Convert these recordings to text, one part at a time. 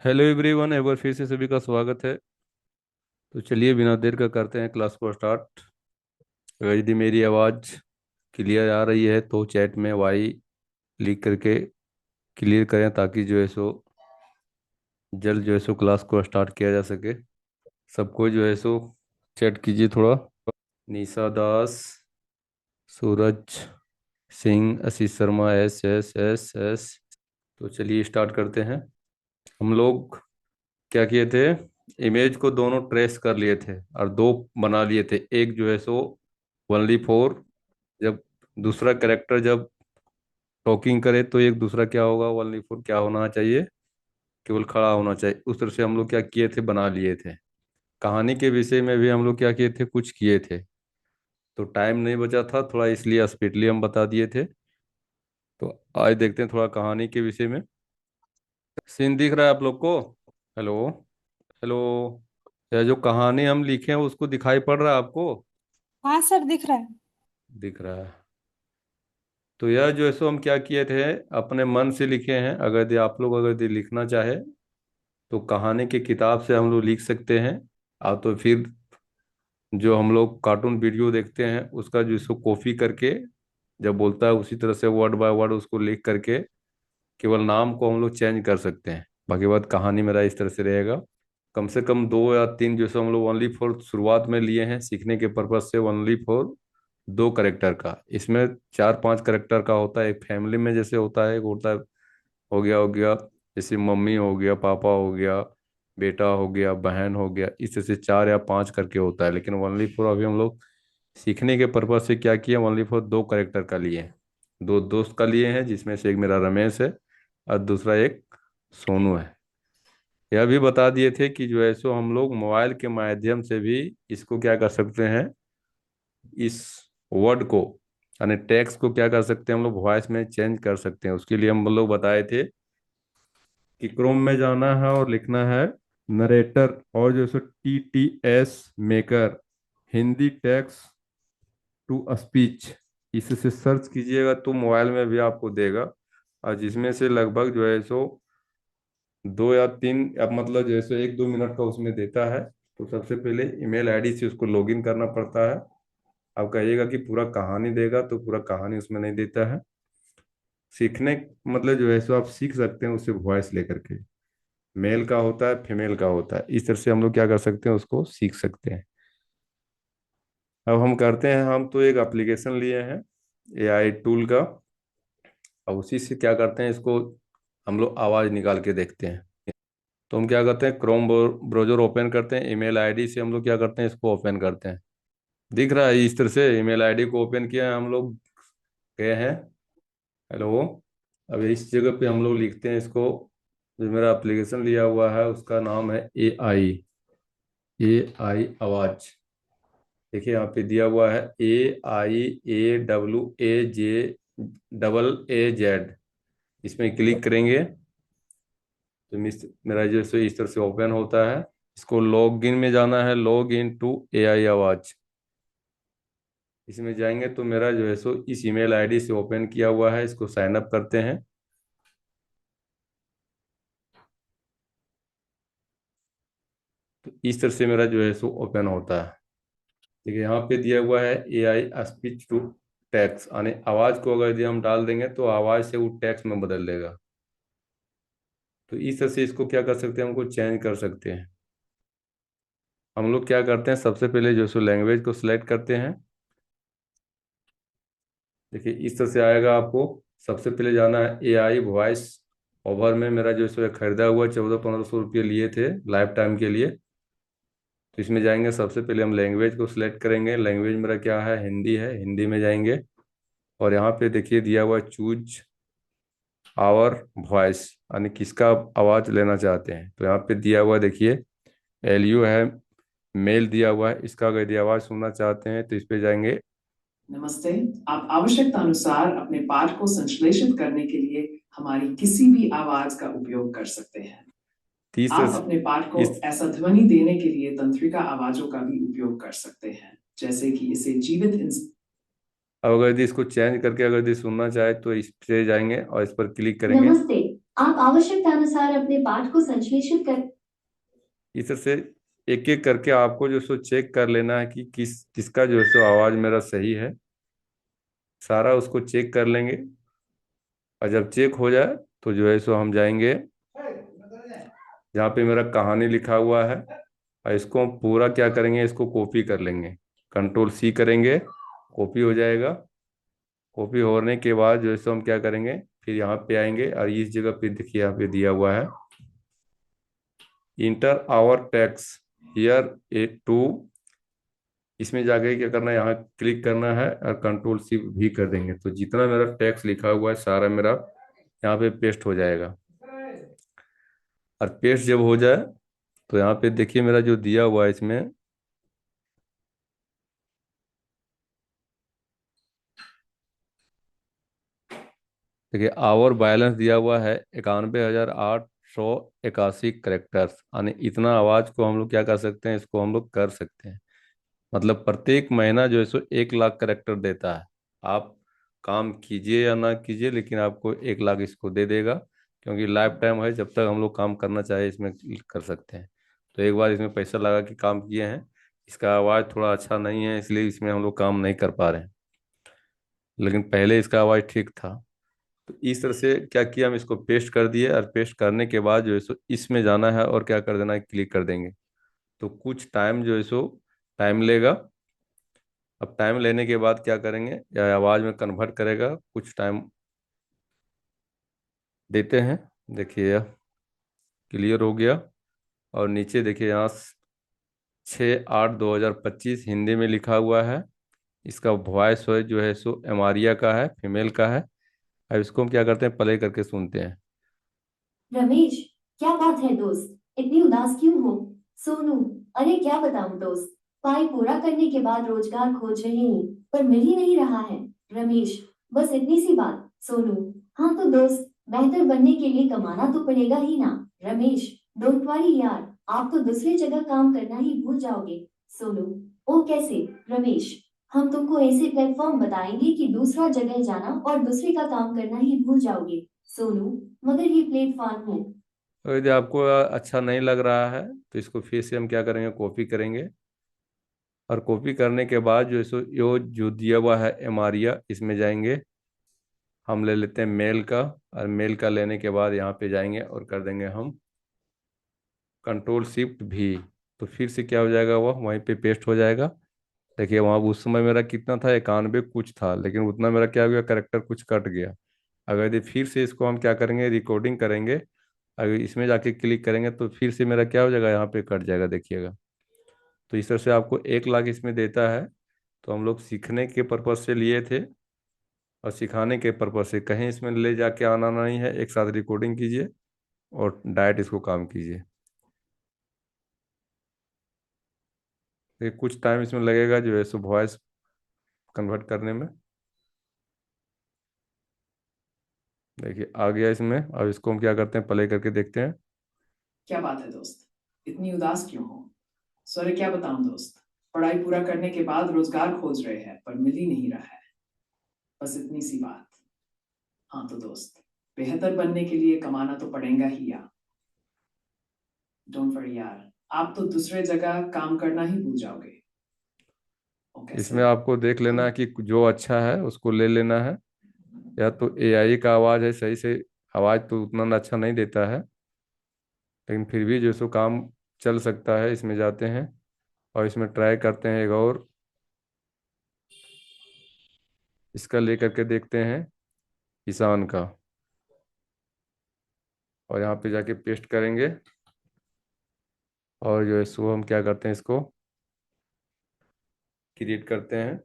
Hello everyone, एक बार फिर से सभी का स्वागत है। तो चलिए बिना देर का करते हैं क्लास को स्टार्ट। अगर यदि मेरी आवाज़ क्लियर आ रही है तो चैट में वाई लिख करके क्लियर करें, ताकि जो है सो जल्द जो है सो क्लास को स्टार्ट किया जा सके। सबको जो है सो चैट कीजिए थोड़ा। Nisha Das, Suraj Singh, Ashish Sharma, S S S S. तो चलिए स्टार्ट करते हैं। हम लोग क्या किए थे, इमेज को दोनों ट्रेस कर लिए थे और दो बना लिए थे। एक जो है सो ओनली फोर, जब दूसरा करेक्टर जब टॉकिंग करे तो एक दूसरा क्या होगा, ओनली फोर क्या होना चाहिए, केवल खड़ा होना चाहिए। उस तरह से हम लोग क्या किए थे, बना लिए थे। कहानी के विषय में भी हम लोग क्या किए थे, कुछ किए थे। तो टाइम नहीं बचा था थोड़ा, इसलिए स्पीडली हम बता दिए थे। तो आज देखते हैं थोड़ा कहानी के विषय में। सीन दिख रहा है आप लोग को? Hello, hello. यह जो कहानी हम लिखे हैं उसको दिखाई पड़ रहा है आपको? हाँ सर, दिख रहा है। दिख रहा है। तो यह जो है सो हम क्या किए थे, अपने मन से लिखे हैं। अगर यदि आप लोग अगर यदि लिखना चाहे तो कहानी की किताब से हम लोग लिख सकते हैं। और तो फिर जो हम लोग कार्टून वीडियो देखते हैं उसका जो इसको कॉपी करके जब बोलता है उसी तरह से वर्ड बाय वर्ड उसको लिख करके केवल नाम को हम लोग चेंज कर सकते हैं। बाकी बात कहानी मेरा इस तरह से रहेगा। कम से कम दो या तीन जैसे हम लोग ओनली फॉर शुरुआत में लिए हैं सीखने के पर्पज से, ओनली फॉर दो करेक्टर का। इसमें चार पांच करेक्टर का होता है। एक फैमिली में जैसे होता है, एक होता है, हो गया जैसे मम्मी हो गया, पापा हो गया, बेटा हो गया, बहन हो गया, इस तरह से चार या पांच करके होता है। लेकिन ओनली फॉर अभी हम लोग सीखने के पर्पज से क्या किया, ओनली फॉर दो करेक्टर का लिए हैं। दो दोस्त का लिए हैं, जिसमें से एक मेरा रमेश है और दूसरा एक सोनू है। यह भी बता दिए थे कि जो है सो हम लोग मोबाइल के माध्यम से भी इसको क्या कर सकते हैं, इस वर्ड को यानी टेक्स्ट को क्या कर सकते हैं हम लोग, वॉइस में चेंज कर सकते हैं। उसके लिए हम लोग बताए थे कि क्रोम में जाना है और लिखना है नरेटर, और जो सो TTS maker, Hindi text to speech. इससे सर्च कीजिएगा तो मोबाइल में भी आपको देगा। और जिसमें से लगभग जो है सो दो या तीन, अब मतलब जैसे एक दो मिनट का उसमें देता है। तो सबसे पहले ईमेल आईडी से उसको लॉगिन करना पड़ता है। अब कहिएगा कि पूरा कहानी देगा, तो पूरा कहानी उसमें नहीं देता है। सीखने मतलब जो है सो आप सीख सकते हैं उससे वॉइस लेकर के। मेल का होता है, फीमेल का होता है। इस तरह से हम लोग क्या कर सकते हैं, उसको सीख सकते हैं। अब हम करते हैं, हम तो एक एप्लीकेशन लिए हैं AI टूल का। अब उसी से क्या करते हैं, इसको हम लोग आवाज़ निकाल के देखते हैं। तो हम क्या करते हैं, क्रोम ब्राउजर ओपन करते हैं, ईमेल आईडी से हम लोग क्या करते हैं, इसको ओपन करते हैं। दिख रहा है इस तरह से, ईमेल आईडी को ओपन किया है हम लोग, गए हैं। हेलो। अब इस जगह पे हम लोग लिखते हैं इसको। जो मेरा एप्लीकेशन लिया हुआ है उसका नाम है AI आवाज। देखिए यहाँ पे दिया हुआ है AIAWAJ, इसमें क्लिक करेंगे तो मेरा जो है सो इस तरह से ओपन होता है। इसको लॉग इन में जाना है, लॉग इन टू AI आवाज। इसमें जाएंगे तो मेरा जो है सो इस ईमेल आईडी से ओपन किया हुआ है, इसको साइन अप करते हैं। तो इस तरह से मेरा जो है सो ओपन होता है। देखिए यहाँ पे दिया हुआ है AI स्पीच टू टेक्स्ट, यानी आवाज को अगर यदि हम डाल देंगे तो आवाज से वो टेक्स्ट में बदल देगा। तो इस तरह से इसको क्या कर सकते हैं, हमको चेंज कर सकते हैं। हम लोग क्या करते हैं, सबसे पहले जो सो लैंग्वेज को सिलेक्ट करते हैं। देखिए इस तरह से आएगा आपको। सबसे पहले जाना है AI वॉइस ओवर में। मेरा जो सो खरीदा हुआ 1400-1500 रुपये लिए थे लाइफ टाइम के लिए। तो इसमें जाएंगे, सबसे पहले हम लैंग्वेज को सिलेक्ट करेंगे। लैंग्वेज मेरा क्या है, हिंदी है, हिंदी में जाएंगे। और यहाँ पे देखिए दिया हुआ है चूज आवर वॉइस, यानी किसका आवाज़ लेना चाहते हैं। तो यहाँ पे दिया हुआ है, देखिए LU है, मेल दिया हुआ है। इसका अगर यदि आवाज़ सुनना चाहते हैं तो इस पे जाएंगे। नमस्ते। आप आवश्यकता अनुसार अपने पाठ को संश्लेषित करने के लिए हमारी किसी भी आवाज का उपयोग कर सकते हैं। तीसरे आप अपने पाठ को इस ऐसा ध्वनि देने के लिए तंत्रिका आवाजों का भी उपयोग कर सकते हैं, जैसे कि इसे जीवित अब अगर यदि इसको चेंज करके अगर यदि सुनना चाहे तो इस पे जाएंगे और इस पर क्लिक करेंगे। नमस्ते। आप आवश्यकतानुसार अपने पाठ को संश्लेषित कर। इस तरह से एक एक करके आपको जो सो चेक कर लेना है कि किसका जो है सो आवाज़ मेरा सही है। सारा उसको चेक कर लेंगे, और जब चेक हो जाए तो जो है सो हम जाएंगे जहाँ पे मेरा कहानी लिखा हुआ है, और इसको हम पूरा क्या करेंगे, इसको कॉपी कर लेंगे। कंट्रोल C करेंगे, कॉपी हो जाएगा। कॉपी होने के बाद जो है सो हम क्या करेंगे, फिर यहाँ पे आएंगे और इस जगह पे देखिए यहाँ पे दिया हुआ है enter our text here A to. इसमें जाके क्या करना है, यहाँ क्लिक करना है और कंट्रोल C भी कर देंगे, तो जितना मेरा टैक्स लिखा हुआ है सारा मेरा यहाँ पे पेस्ट हो जाएगा। और पेस्ट जब हो जाए तो यहाँ पे देखिए मेरा जो दिया हुआ है इसमें, देखिए आवर बैलेंस दिया हुआ है 91,881 करेक्टर्स, यानी इतना आवाज को हम लोग क्या कर सकते हैं, इसको हम लोग कर सकते हैं। मतलब प्रत्येक महीना जो है सो 1 लाख करेक्टर देता है। आप काम कीजिए या ना कीजिए, लेकिन आपको 1 लाख इसको दे देगा, क्योंकि लाइफ टाइम है, जब तक हम लोग काम करना चाहे इसमें कर सकते हैं। तो एक बार इसमें पैसा लगा के काम किए हैं, इसका आवाज़ थोड़ा अच्छा नहीं है, इसलिए इसमें हम लोग काम नहीं कर पा रहे हैं, लेकिन पहले इसका आवाज़ ठीक था। तो इस तरह से क्या किया, हम इसको पेस्ट कर दिए, और पेस्ट करने के बाद जो है सो इसमें जाना है और क्या कर देना है, क्लिक कर देंगे। तो कुछ टाइम जो है सो टाइम लेगा। अब टाइम लेने के बाद क्या करेंगे, या आवाज़ में कन्वर्ट करेगा, कुछ टाइम देते हैं। देखिए यह क्लियर हो गया। और नीचे देखिए यहाँ 6/8/2025 हिंदी में लिखा हुआ है। इसका वॉइस जो है सो एमारिया का है, फीमेल का है। अब इसको हम क्या करते हैं, प्ले करके सुनते हैं। रमेश, क्या बात है दोस्त, इतनी उदास क्यों हो? सोनू, अरे क्या बताऊं दोस्त, पढ़ाई पूरा करने के बाद रोजगार खोज रही हूँ, पर मिल ही नहीं रहा है। रमेश, बस इतनी सी बात। सोनू, हाँ तो दोस्त, बेहतर बनने के लिए कमाना तो पड़ेगा ही ना। रमेश, डोंट वरी यार, आप तो दूसरी जगह काम करना ही भूल जाओगे। सोनू, ओ कैसे? रमेश, हम तुमको ऐसे प्लेटफॉर्म बताएंगे कि दूसरा जगह जाना और दूसरे का काम करना ही भूल जाओगे। सोनू, मगर ये प्लेटफॉर्म है। तो यदि आपको अच्छा नहीं लग रहा है तो इसको फिर से हम क्या करेंगे, कॉपी करेंगे। और कॉपी करने के बाद जो सो यो जो दिया हुआ है एमारिया, इसमें जाएंगे। हम ले लेते हैं मेल का, और मेल का लेने के बाद यहाँ पे जाएंगे और कर देंगे हम कंट्रोल C भी। तो फिर से क्या हो जाएगा, वह वहीं पे पेस्ट हो जाएगा। देखिए वहाँ उस समय मेरा कितना था, 91 कुछ था, लेकिन उतना मेरा क्या हो गया, करेक्टर कुछ कट गया। अगर यदि फिर से इसको हम क्या करेंगे, रिकॉर्डिंग करेंगे, अगर इसमें जाके क्लिक करेंगे तो फिर से मेरा क्या हो जाएगा, यहाँ पे कट जाएगा, देखिएगा। तो इस तरह से आपको 1 लाख इसमें देता है। तो हम लोग सीखने के पर्पज से लिए थे, और सिखाने के पर्पज से, कहीं इसमें ले जाके आना नहीं है। एक साथ रिकॉर्डिंग कीजिए और डायरेक्ट इसको काम कीजिए। ये कुछ टाइम इसमें लगेगा जो है सो वॉइस कन्वर्ट करने में। देखिए आ गया इसमें। अब इसको हम क्या करते हैं, प्ले करके देखते हैं। क्या बात है दोस्त, इतनी उदास क्यों हो? सॉरी, क्या बताऊं दोस्त, पढ़ाई पूरा करने के बाद रोजगार खोज रहे हैं, पर मिल ही नहीं रहा है। बस इतनी सी बात। हाँ तो दोस्त, बेहतर बनने के लिए कमाना तो पड़ेगा ही यार। डोंट वरी यार, आप तो दूसरे जगह काम करना ही भूल जाओगे। ओ कैसे? इसमें आपको देख लेना है कि जो अच्छा है उसको ले लेना है। या तो AI का आवाज़ है, सही से आवाज़ तो उतना अच्छा नहीं देता है, लेकिन फिर भी जो सो काम चल सकता है। इसमें जाते हैं और इसमें ट्राई करते हैं एक और, इसका ले करके देखते हैं किसान का, और यहाँ पे जाके पेस्ट करेंगे। और जो है सो हम क्या करते हैं, इसको क्रिएट करते हैं।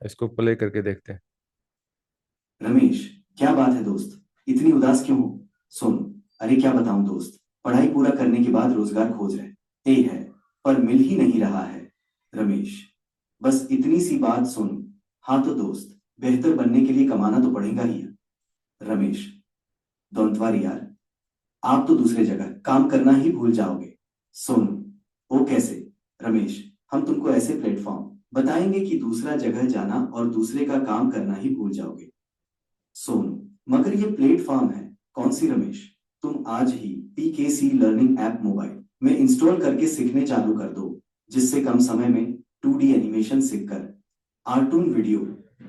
इसको प्ले करके देखते हैं। रमेश, क्या बात है दोस्त, इतनी उदास क्यों हो? सुन, अरे क्या बताऊं दोस्त, पढ़ाई पूरा करने के बाद रोजगार खोज रहे ए है, पर मिल ही नहीं रहा है। रमेश, बस इतनी सी बात सुन। हाँ तो दोस्त, बेहतर बनने के लिए कमाना तो पड़ेगा ही। रमेश, डोंट वरी यार, आप तो दूसरे जगह काम करना ही भूल जाओगे। सोनू, वो कैसे? रमेश, हम तुमको ऐसे प्लेटफॉर्म बताएंगे कि दूसरा जगह जाना और दूसरे का काम करना ही भूल जाओगे। सोनू, मगर ये प्लेटफॉर्म है कौन सी? रमेश, तुम आज ही पीकेसी लर्निंग ऐप मोबाइल में इंस्टॉल करके सीखने चालू कर दो, जिससे कम समय में 2D एनिमेशन सीखकर कार्टून वीडियो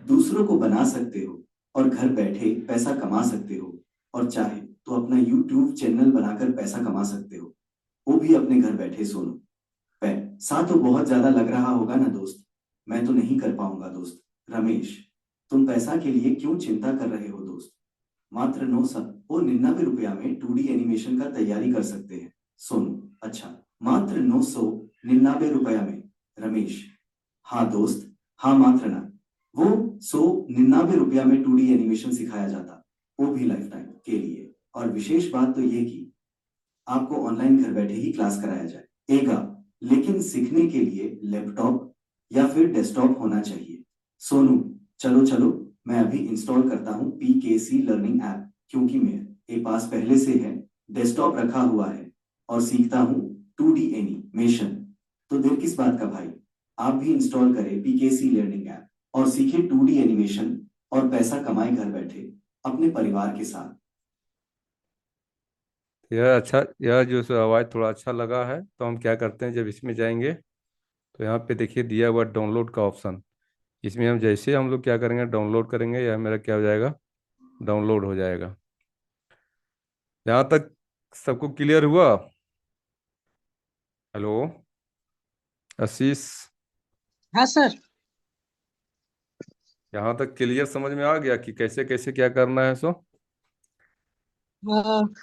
दूसरों को बना सकते हो और घर बैठे पैसा कमा सकते हो, और चाहे तो अपना यूट्यूब चैनल बनाकर पैसा कमा सकते हो, वो भी अपने घर बैठे। सोनू, पैसा तो बहुत ज्यादा लग रहा होगा ना दोस्त? मैं तो नहीं कर पाऊंगा दोस्त। रमेश, तुम पैसा के लिए क्यों चिंता कर रहे हो दोस्त? मात्र 999 रुपया में 2D एनिमेशन का तैयारी कर सकते हैं। सोनू, अच्छा, मात्र 999 रुपया में? रमेश, हाँ दोस्त, हाँ मात्र ना, वो 199 रुपया में 2D एनिमेशन सिखाया जाता, वो भी लाइफ टाइम के लिए। और विशेष बात तो ये कि आपको ऑनलाइन घर बैठे ही क्लास कराया जाएगा, लेकिन सीखने के लिए लैपटॉप या फिर डेस्कटॉप होना चाहिए। सोनू, चलो चलो, मैं अभी इंस्टॉल करता हूँ पीकेसी लर्निंग ऐप, क्योंकि मेरे पास पहले से है डेस्कटॉप रखा हुआ है और सीखता हूँ 2D एनिमेशन। तो देर किस बात का भाई, आप भी इंस्टॉल करें पीकेसी लर्निंग ऐप और सीखे 2D एनिमेशन और पैसा कमाए घर बैठे अपने परिवार के साथ। यह अच्छा, यह जो सो आवाज़ थोड़ा अच्छा लगा है, तो हम क्या करते हैं, जब इसमें जाएंगे तो यहाँ पे देखिए दिया हुआ डाउनलोड का ऑप्शन। इसमें हम जैसे हम लोग क्या करेंगे, डाउनलोड करेंगे, यह मेरा क्या हो जाएगा, डाउनलोड हो जाएगा। यहाँ तक सबको क्लियर हुआ? हेलो आशीष, हाँ सर। यहाँ तक क्लियर समझ में आ गया कि कैसे कैसे क्या करना है सो? हाँ।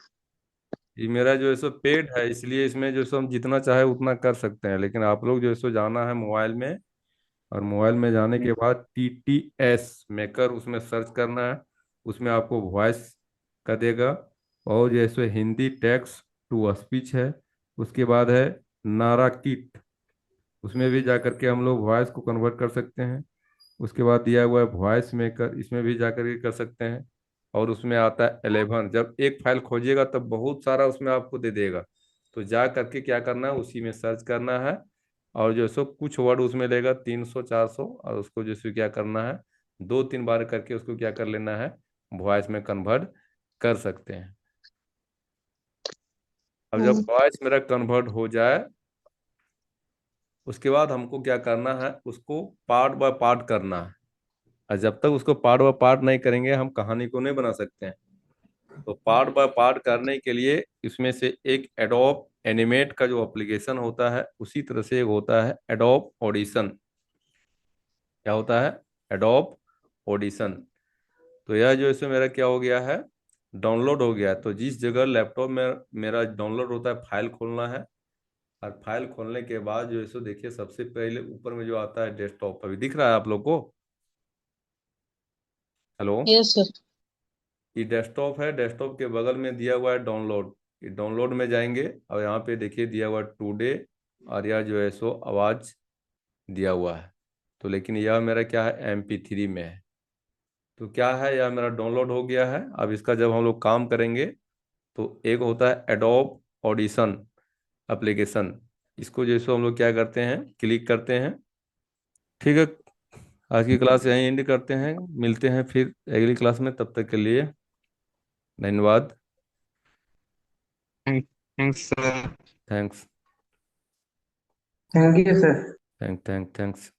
ये मेरा जो है सो पेड है, इसलिए इसमें जो है सो हम जितना चाहे उतना कर सकते हैं, लेकिन आप लोग जो है सो जाना है मोबाइल में, और मोबाइल में जाने के बाद TTS मेकर उसमें सर्च करना है। उसमें आपको वॉइस का देगा, और जैसे हिंदी टेक्स्ट टू स्पीच है। उसके बाद है नारा किट, उसमें भी जा करके हम लोग वॉइस को कन्वर्ट कर सकते हैं। उसके बाद दिया हुआ है वॉइस मेकर, इसमें भी जा करके कर सकते हैं। और उसमें आता है 11, जब एक फाइल खोजिएगा तब बहुत सारा उसमें आपको दे देगा, तो जा करके क्या करना है, उसी में सर्च करना है। और जो सो कुछ वर्ड उसमें लेगा 300 400, और उसको जैसे क्या करना है, 2 3 बार करके उसको क्या कर लेना है, वॉइस में कन्वर्ट कर सकते हैं। अब जब वॉइस मेरा कन्वर्ट हो जाए, उसके बाद हमको क्या करना है, उसको पार्ट बाय पार्ट करना है। और जब तक उसको पार्ट बाय पार्ट नहीं करेंगे, हम कहानी को नहीं बना सकते हैं। तो पार्ट बाय पार्ट करने के लिए इसमें से एक एडोब एनिमेट का जो एप्लीकेशन होता है, उसी तरह से एक होता है एडोब ऑडिशन। क्या होता है? Adobe audition. तो यह जो इसमें मेरा क्या हो गया है, डाउनलोड हो गया है। तो जिस जगह लैपटॉप में मेरा डाउनलोड होता है, फाइल खोलना है। और फाइल खोलने के बाद जो है सो देखिए, सबसे पहले ऊपर में जो आता है डेस्कटॉप, अभी दिख रहा है आप लोग को? Hello, yes sir. ये डेस्कटॉप है, डेस्कटॉप के बगल में दिया हुआ है डाउनलोड। ये डाउनलोड में जाएंगे और यहाँ पे देखिए दिया हुआ टुडे, और यह जो है सो आवाज़ दिया हुआ है। तो लेकिन यह मेरा क्या है, MP3 में है। तो क्या है, यह मेरा डाउनलोड हो गया है। अब इसका जब हम लोग काम करेंगे, तो एक होता है एडोब ऑडिशन एप्लीकेशन। इसको जैसे हम लोग क्या करते हैं, क्लिक करते हैं। ठीक है, आज की क्लास यहीं एंड करते हैं, मिलते हैं फिर अगली क्लास में, तब तक के लिए धन्यवाद। Thanks sir. Thanks. Thank you sir. Thanks.